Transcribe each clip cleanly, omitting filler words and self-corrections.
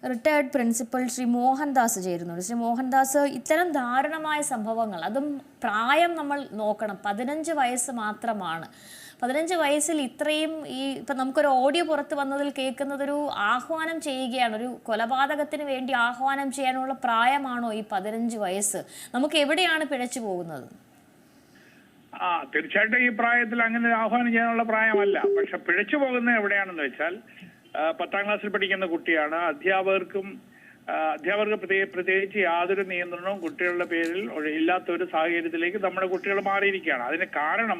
Retired principal Shri Mohandas ചേരുന്നുണ്ട്. ശ്രീ മോഹൻദാസ്, ഇത്തരം ദാരുണമായ സംഭവങ്ങൾ, അതും പ്രായം നമ്മൾ നോക്കണം, 15 വയസ്സ് മാത്രമാണ്. 15 വയസ്സിൽ ഇത്രയും ഇപ്പം നമുക്കൊരു ഓഡിയോ പുറത്ത് വന്നതിൽ കേൾക്കുന്നതൊരു ആഹ്വാനം ചെയ്യുകയാണ്, ഒരു കൊലപാതകത്തിന് വേണ്ടി ആഹ്വാനം ചെയ്യാനുള്ള പ്രായമാണോ ഈ 15 വയസ്സ്? നമുക്ക് എവിടെയാണ് പിഴച്ചു പോകുന്നത്? തീർച്ചയായിട്ടും ഈ പ്രായത്തിൽ അങ്ങനെ ആഹ്വാനം ചെയ്യാനുള്ള പ്രായമല്ല. പക്ഷെ പിഴച്ചു പോകുന്നത് എവിടെയാണെന്ന് വെച്ചാൽ 10ാം ക്ലാസ്സിൽ പഠിക്കുന്ന കുട്ടിയാണ്. അധ്യാപകർക്ക് പ്രത്യേകിച്ച് യാതൊരു നിയന്ത്രണവും കുട്ടികളുടെ പേരിൽ ഇല്ലാത്ത ഒരു സാഹചര്യത്തിലേക്ക് നമ്മുടെ കുട്ടികൾ മാറിയിരിക്കുകയാണ്. അതിന് കാരണം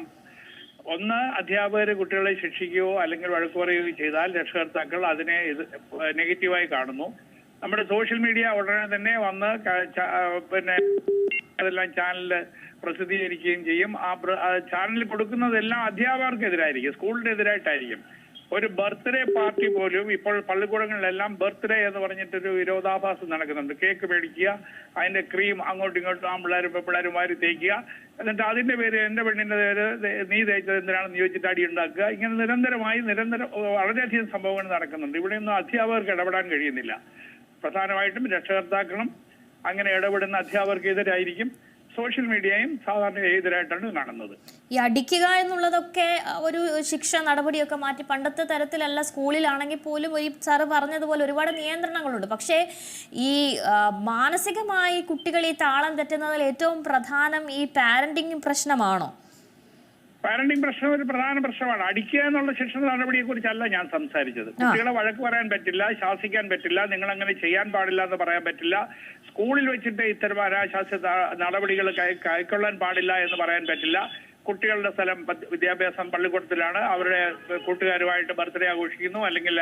ഒന്ന്, അധ്യാപകർ കുട്ടികളെ ശിക്ഷിക്കുകയോ അല്ലെങ്കിൽ വഴക്ക് പറയുകയോ ചെയ്താൽ രക്ഷകർത്താക്കൾ അതിനെ നെഗറ്റീവായി കാണുന്നു. നമ്മുടെ സോഷ്യൽ മീഡിയ ഉടനെ തന്നെ വന്ന് അതെല്ലാം ചാനലിൽ പ്രസിദ്ധീകരിക്കുകയും ചെയ്യും. ആ ചാനലിൽ കൊടുക്കുന്നതെല്ലാം അധ്യാപകർക്കെതിരായിരിക്കും, സ്കൂളിന്റെ എതിരായിട്ടായിരിക്കും. ഒരു ബർത്ത്ഡേ പാർട്ടി പോലും ഇപ്പോൾ പള്ളിക്കൂടങ്ങളിലെല്ലാം ബർത്ത്ഡേ എന്ന് പറഞ്ഞിട്ടൊരു വിരോധാഭാസം നടക്കുന്നുണ്ട്. കേക്ക് മേടിക്കുക, അതിന്റെ ക്രീം അങ്ങോട്ടും ഇങ്ങോട്ടും ആൺപിള്ളേരും പെൺപിള്ളേരും വാരി തേക്കുക, എന്നിട്ട് അതിന്റെ പേര് എന്റെ പെണ്ണിന്റെ പേര് നീ തേച്ചത് എന്തിനാണെന്ന് ചോദിച്ചിട്ട് അടി ഉണ്ടാക്കുക. ഇങ്ങനെ നിരന്തരം വളരെയധികം സംഭവങ്ങൾ നടക്കുന്നുണ്ട്. ഇവിടെയൊന്നും അധ്യാപകർക്ക് ഇടപെടാൻ കഴിയുന്നില്ല. പ്രധാനമായിട്ടും രക്ഷകർത്താക്കളും അങ്ങനെ ഇടപെടുന്ന അധ്യാപകർക്കെതിരായിരിക്കും. സോഷ്യൽ മീഡിയയും സാധാരണ എതിരായിട്ടാണ് കാണുന്നത്. ഈ അടിക്കുക എന്നുള്ളതൊക്കെ ഒരു ശിക്ഷ നടപടിയൊക്കെ മാറ്റി പണ്ടത്തെ തരത്തിലല്ല. സ്കൂളിലാണെങ്കിൽ പോലും ഈ സാറ് പറഞ്ഞതുപോലെ ഒരുപാട് നിയന്ത്രണങ്ങളുണ്ട്. പക്ഷേ ഈ മാനസികമായി കുട്ടികൾ ഈ താളം തെറ്റുന്നതിൽ ഏറ്റവും പ്രധാനം ഈ പാരന്റിങ് പ്രശ്നമാണോ? പാരന്റിങ് പ്രശ്നം ഒരു പ്രധാന പ്രശ്നമാണ്. അടിക്കുക എന്നുള്ള ശിക്ഷ നടപടിയെ കുറിച്ചല്ല ഞാൻ സംസാരിച്ചത്. കുട്ടികളെ വഴക്ക് പറയാൻ പറ്റില്ല, ശാസിക്കാൻ പറ്റില്ല, നിങ്ങൾ അങ്ങനെ ചെയ്യാൻ പാടില്ല എന്ന് പറയാൻ പറ്റില്ല. സ്കൂളിൽ വെച്ചിട്ട് ഇത്തരം അനാശാസ്യ നടപടികൾ കൈക്കൊള്ളാൻ പാടില്ല എന്ന് പറയാൻ പറ്റില്ല. കുട്ടികളുടെ സ്ഥലം വിദ്യാഭ്യാസം പള്ളിക്കൂടത്തിലാണ്, അവരുടെ കൂട്ടുകാരുമായിട്ട് ബർത്ത്ഡേ ആഘോഷിക്കുന്നു, അല്ലെങ്കിൽ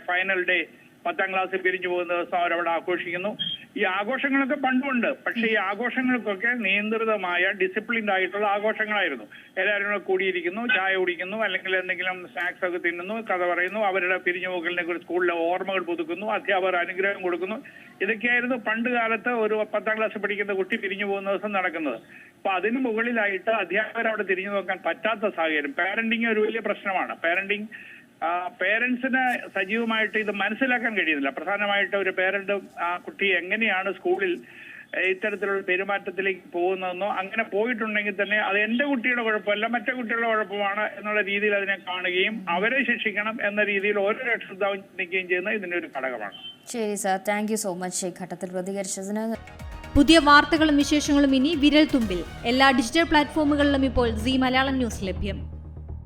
ഫൈനൽ ഡേ 10ാം ക്ലാസ്സിൽ പിരിഞ്ഞു പോകുന്ന ദിവസം അവരവിടെ ആഘോഷിക്കുന്നു. ഈ ആഘോഷങ്ങളൊക്കെ പണ്ടുണ്ട്. പക്ഷേ ഈ ആഘോഷങ്ങൾക്കൊക്കെ നിയന്ത്രിതമായ ഡിസിപ്ലിൻഡ് ആയിട്ടുള്ള ആഘോഷങ്ങളായിരുന്നു. എല്ലാവരും കൂടെ കൂടിയിരിക്കുന്നു, ചായ കുടിക്കുന്നു, അല്ലെങ്കിൽ എന്തെങ്കിലും സ്നാക്സ് ഒക്കെ തിന്നുന്നു, കഥ പറയുന്നു, അവരുടെ പിരിഞ്ഞു പോകലിനെ കുറിച്ച് സ്കൂളിലെ ഓർമ്മകൾ പുതുക്കുന്നു, അധ്യാപകർ അനുഗ്രഹം കൊടുക്കുന്നു. ഇതൊക്കെയായിരുന്നു പണ്ട് കാലത്ത് ഒരു 10ാം ക്ലാസ്സിൽ പഠിക്കുന്ന കുട്ടി പിരിഞ്ഞു പോകുന്ന ദിവസം നടക്കുന്നത്. അപ്പൊ അതിന് മുകളിലായിട്ട് അധ്യാപകർ അവിടെ തിരിഞ്ഞു നോക്കാൻ പറ്റാത്ത സാഹചര്യം. പാരന്റിങ് ഒരു വലിയ പ്രശ്നമാണ്. പേരൻസിന് സജീവമായിട്ട് ഇത് മനസ്സിലാക്കാൻ കഴിയുന്നില്ല. പ്രധാനമായിട്ട് ഒരു പേരന്റ് ആ കുട്ടി എങ്ങനെയാണ് സ്കൂളിൽ ഇത്തരത്തിലുള്ള പെരുമാറ്റത്തിലേക്ക് പോകുന്നതെന്നോ, അങ്ങനെ പോയിട്ടുണ്ടെങ്കിൽ തന്നെ അത് എന്റെ കുട്ടിയുടെ കുഴപ്പമല്ല, മറ്റേ കുട്ടികളുടെ കുഴപ്പമാണ് എന്നുള്ള രീതിയിൽ അതിനെ കാണുകയും അവരെ ശിക്ഷിക്കണം എന്ന രീതിയിൽ ഓരോ രക്ഷിതാവും ചിന്തിക്കുകയും ചെയ്യുന്ന ഇതിന്റെ ഒരു ഘടകമാണ്. ശരി sir, thank you so much ഈ ഘട്ടത്തിൽ പ്രതികരിച്ചതിന്. പുതിയ വാർത്തകളും വിശേഷങ്ങളും ഇനി വിരൽ തുമ്പിൽ. എല്ലാ ഡിജിറ്റൽ പ്ലാറ്റ്ഫോമുകളിലും ഇപ്പോൾ സീ മലയാളം ന്യൂസ് ലഭ്യം.